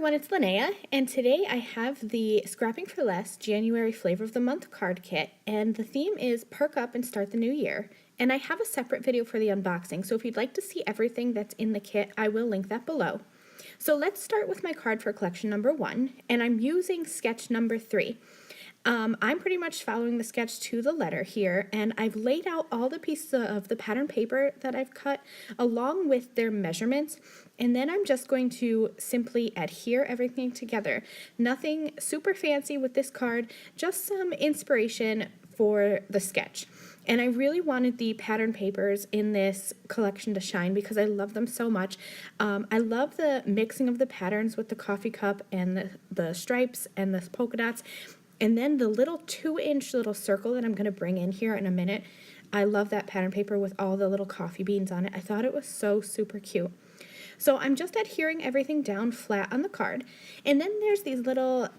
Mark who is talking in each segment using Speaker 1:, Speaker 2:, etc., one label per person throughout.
Speaker 1: everyone, it's Lynnea, and today I have the Scrapping for Less January Flavor of the Month card kit, and the theme is Perk Up and Start the New Year. And I have a separate video for the unboxing, so if you'd like to see everything that's in the kit, I will link that below. So let's start with my card for collection number 1, and I'm using sketch number 3. I'm pretty much following the sketch to the letter here, and I've laid out all the pieces of the pattern paper that I've cut along with their measurements, and then I'm just going to simply adhere everything together. Nothing super fancy with this card, just some inspiration for the sketch. And I really wanted the pattern papers in this collection to shine because I love them so much. I love the mixing of the patterns with the coffee cup and the stripes and the polka dots. And then the little 2-inch little circle that I'm going to bring in here in a minute. I love that pattern paper with all the little coffee beans on it. I thought it was so super cute. So I'm just adhering everything down flat on the card. And then there's these little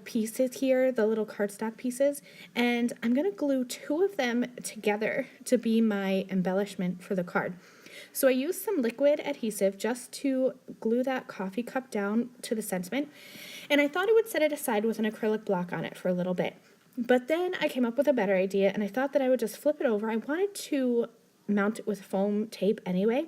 Speaker 1: pieces here, the little cardstock pieces, and I'm going to glue 2 of them together to be my embellishment for the card. So I used some liquid adhesive just to glue that coffee cup down to the sentiment, and I thought I would set it aside with an acrylic block on it for a little bit. But then I came up with a better idea, and I thought that I would just flip it over. I wanted to mount it with foam tape anyway.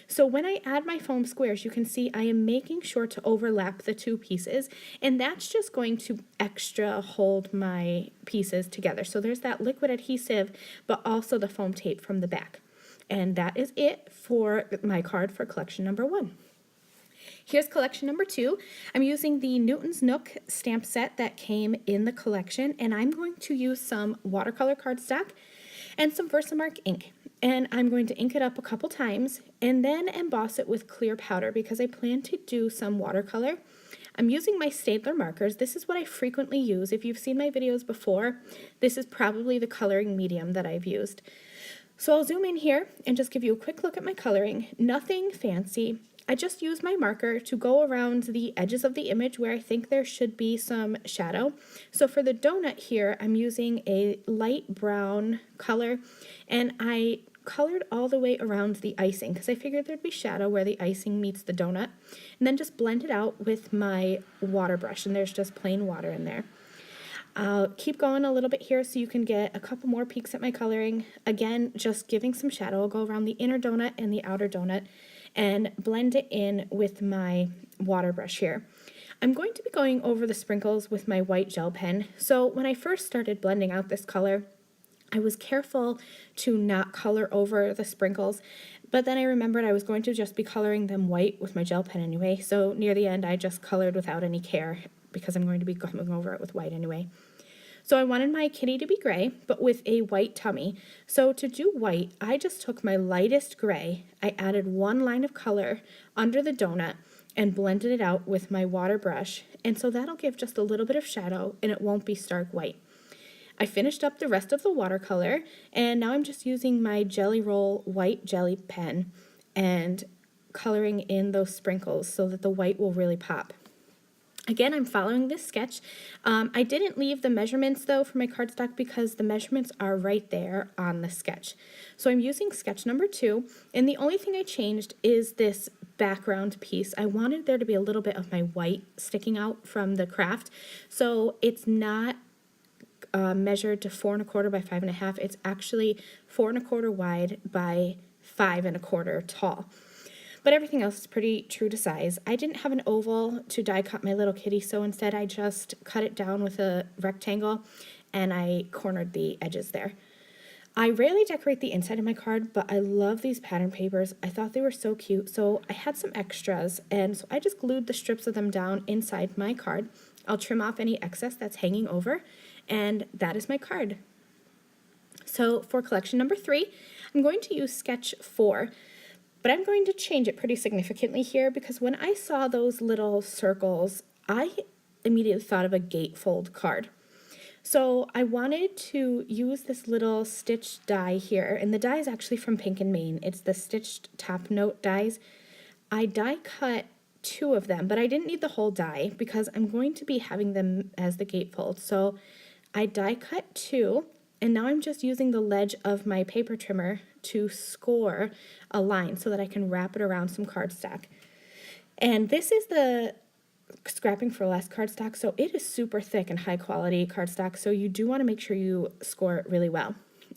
Speaker 1: So when I add my foam squares, you can see I am making sure to overlap the 2 pieces, and that's just going to extra hold my pieces together. So there's that liquid adhesive, but also the foam tape from the back. And that is it for my card for collection number 1. Here's collection number 2. I'm using the Newton's Nook stamp set that came in the collection, and I'm going to use some watercolor cardstock and some Versamark ink. And I'm going to ink it up a couple times and then emboss it with clear powder because I plan to do some watercolor. I'm using my Staedtler markers. This is what I frequently use. If you've seen my videos before, this is probably the coloring medium that I've used. So I'll zoom in here and just give you a quick look at my coloring. Nothing fancy. I just use my marker to go around the edges of the image where I think there should be some shadow. So for the donut here, I'm using a light brown color, and I colored all the way around the icing because I figured there'd be shadow where the icing meets the donut, and then just blend it out with my water brush, and there's just plain water in there. I'll keep going a little bit here so you can get a couple more peeks at my coloring. Again, just giving some shadow. I'll go around the inner donut and the outer donut and blend it in with my water brush here. I'm going to be going over the sprinkles with my white gel pen. So when I first started blending out this color, I was careful to not color over the sprinkles, but then I remembered I was going to just be coloring them white with my gel pen anyway, so near the end I just colored without any care because I'm going to be going over it with white anyway. So I wanted my kitty to be gray, but with a white tummy. So to do white, I just took my lightest gray, I added 1 line of color under the donut and blended it out with my water brush, and so that'll give just a little bit of shadow and it won't be stark white. I finished up the rest of the watercolor, and now I'm just using my Jelly Roll white jelly pen and coloring in those sprinkles so that the white will really pop. Again, I'm following this sketch. I didn't leave the measurements though for my cardstock because the measurements are right there on the sketch. So I'm using sketch number 2, and the only thing I changed is this background piece. I wanted there to be a little bit of my white sticking out from the craft, so it's not measured to 4 1/4 by 5 1/2. It's actually 4 1/4 wide by 5 1/4 tall. But everything else is pretty true to size. I didn't have an oval to die cut my little kitty, so instead I just cut it down with a rectangle and I cornered the edges there. I rarely decorate the inside of my card, but I love these pattern papers. I thought they were so cute, so I had some extras, and so I just glued the strips of them down inside my card. I'll trim off any excess that's hanging over, and that is my card. So for collection number 3, I'm going to use sketch 4. But I'm going to change it pretty significantly here because when I saw those little circles, I immediately thought of a gatefold card. So I wanted to use this little stitched die here, and the die is actually from Pink and Maine. It's the stitched top note dies. I die cut 2 of them, but I didn't need the whole die because I'm going to be having them as the gatefold. So I die cut 2, and now I'm just using the ledge of my paper trimmer to score a line so that I can wrap it around some cardstock. And this is the Scrapping for Less cardstock, so it is super thick and high quality cardstock, so you do want to make sure you score it really well.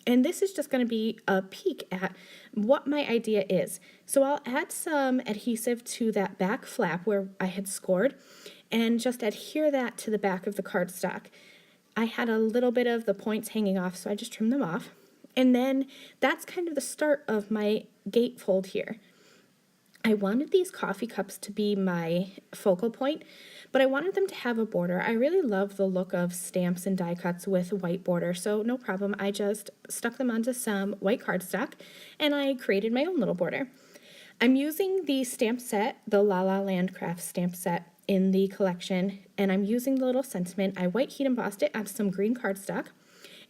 Speaker 1: And this is just going to be a peek at what my idea is. So I'll add some adhesive to that back flap where I had scored and just adhere that to the back of the cardstock. I had a little bit of the points hanging off, so I just trimmed them off. And then that's kind of the start of my gatefold here. I wanted these coffee cups to be my focal point, but I wanted them to have a border. I really love the look of stamps and die cuts with white border, so no problem. I just stuck them onto some white cardstock and I created my own little border. I'm using the stamp set, the La La Land Craft stamp set in the collection, and I'm using the little sentiment. I white heat embossed it onto some green cardstock.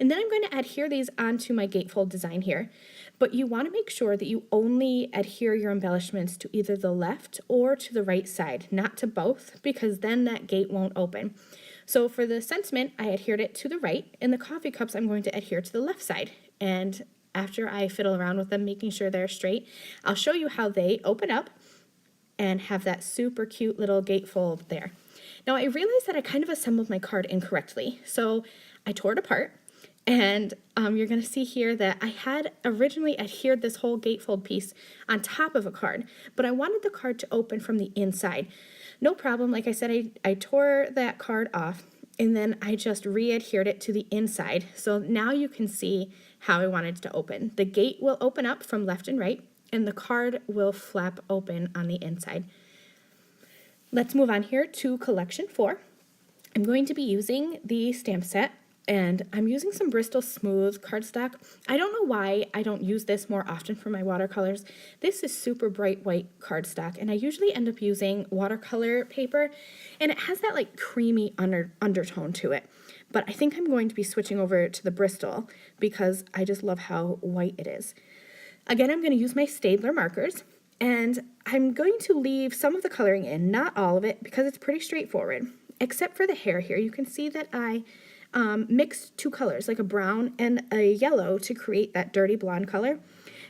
Speaker 1: And then I'm going to adhere these onto my gatefold design here. But you want to make sure that you only adhere your embellishments to either the left or to the right side, not to both, because then that gate won't open. So for the sentiment, I adhered it to the right, and the coffee cups I'm going to adhere to the left side. And after I fiddle around with them, making sure they're straight, I'll show you how they open up and have that super cute little gatefold there. Now I realized that I kind of assembled my card incorrectly, so I tore it apart. And you're going to see here that I had originally adhered this whole gatefold piece on top of a card, but I wanted the card to open from the inside. No problem. Like I said, I tore that card off and then I just re-adhered it to the inside. So now you can see how I wanted it to open. The gate will open up from left and right, and the card will flap open on the inside. Let's move on here to collection 4. I'm going to be using the stamp set, and I'm using some Bristol Smooth cardstock. I don't know why I don't use this more often for my watercolors. This is super bright white cardstock, and I usually end up using watercolor paper, and it has that like creamy undertone to it. But I think I'm going to be switching over to the Bristol because I just love how white it is. Again, I'm going to use my Staedtler markers, and I'm going to leave some of the coloring in, not all of it, because it's pretty straightforward. Except for the hair here, you can see that I mixed two colors, like a brown and a yellow, to create that dirty blonde color.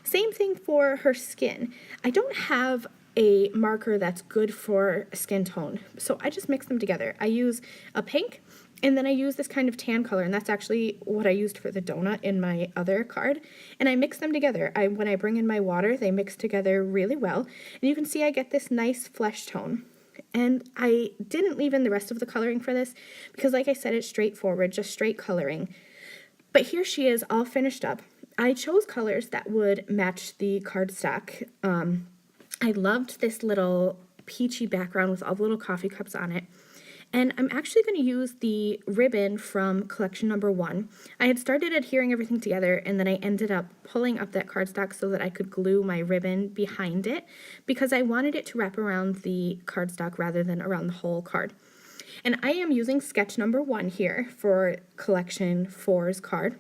Speaker 1: Same thing for her skin. I don't have a marker that's good for skin tone, so I just mix them together. I use a pink, and then I use this kind of tan color, and that's actually what I used for the donut in my other card, and I mix them together. When I bring in my water, they mix together really well, and you can see I get this nice flesh tone. And I didn't leave in the rest of the coloring for this because, like I said, it's straightforward, just straight coloring. But here she is all finished up. I chose colors that would match the cardstock. I loved this little peachy background with all the little coffee cups on it. And I'm actually going to use the ribbon from collection number 1. I had started adhering everything together, and then I ended up pulling up that cardstock so that I could glue my ribbon behind it because I wanted it to wrap around the cardstock rather than around the whole card. And I am using sketch number 1 here for collection 4's card.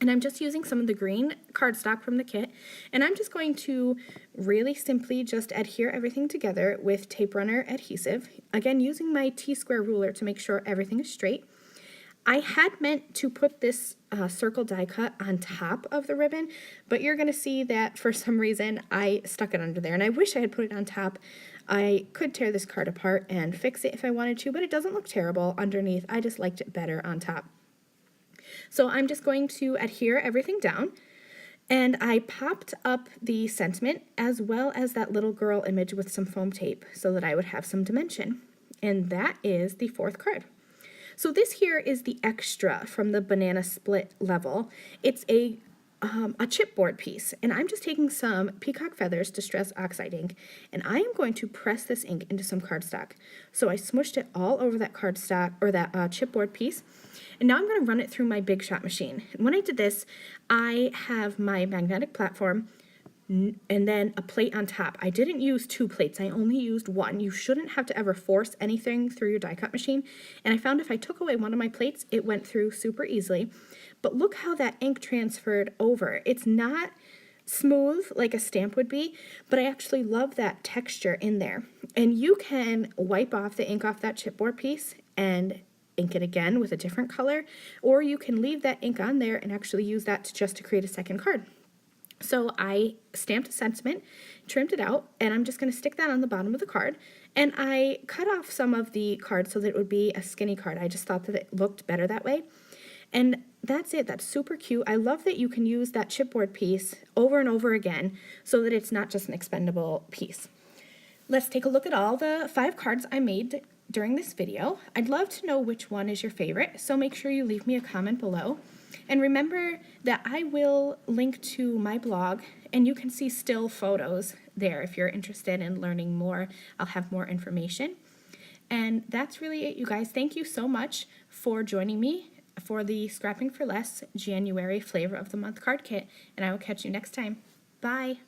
Speaker 1: And I'm just using some of the green cardstock from the kit, and I'm just going to really simply just adhere everything together with tape runner adhesive, again using my T-square ruler to make sure everything is straight. I had meant to put this circle die cut on top of the ribbon, but you're going to see that for some reason I stuck it under there, and I wish I had put it on top. I could tear this card apart and fix it if I wanted to, but it doesn't look terrible underneath. I just liked it better on top. So I'm just going to adhere everything down, and I popped up the sentiment as well as that little girl image with some foam tape so that I would have some dimension. And that is the 4th card. So this here is the extra from the banana split level. It's a chipboard piece, and I'm just taking some peacock feathers distress oxide ink, and I am going to press this ink into some cardstock. So I smushed it all over that cardstock, or that chipboard piece, and now I'm going to run it through my Big Shot machine. And when I did this, I have my magnetic platform and then a plate on top. I didn't use 2 plates, I only used 1. You shouldn't have to ever force anything through your die cut machine, and I found if I took away one of my plates, it went through super easily. But look how that ink transferred over. It's not smooth like a stamp would be, but I actually love that texture in there. And you can wipe off the ink off that chipboard piece and ink it again with a different color, or you can leave that ink on there and actually use that just to create a second card. So I stamped a sentiment, trimmed it out, and I'm just going to stick that on the bottom of the card. And I cut off some of the cards so that it would be a skinny card. I just thought that it looked better that way. And that's it. That's super cute. I love that you can use that chipboard piece over and over again so that it's not just an expendable piece. Let's take a look at all the 5 cards I made during this video. I'd love to know which one is your favorite, so make sure you leave me a comment below. And remember that I will link to my blog, and you can see still photos there if you're interested in learning more. I'll have more information. And that's really it, you guys. Thank you so much for joining me for the Scrapping for Less January Flavor of the Month card kit, and I will catch you next time. Bye!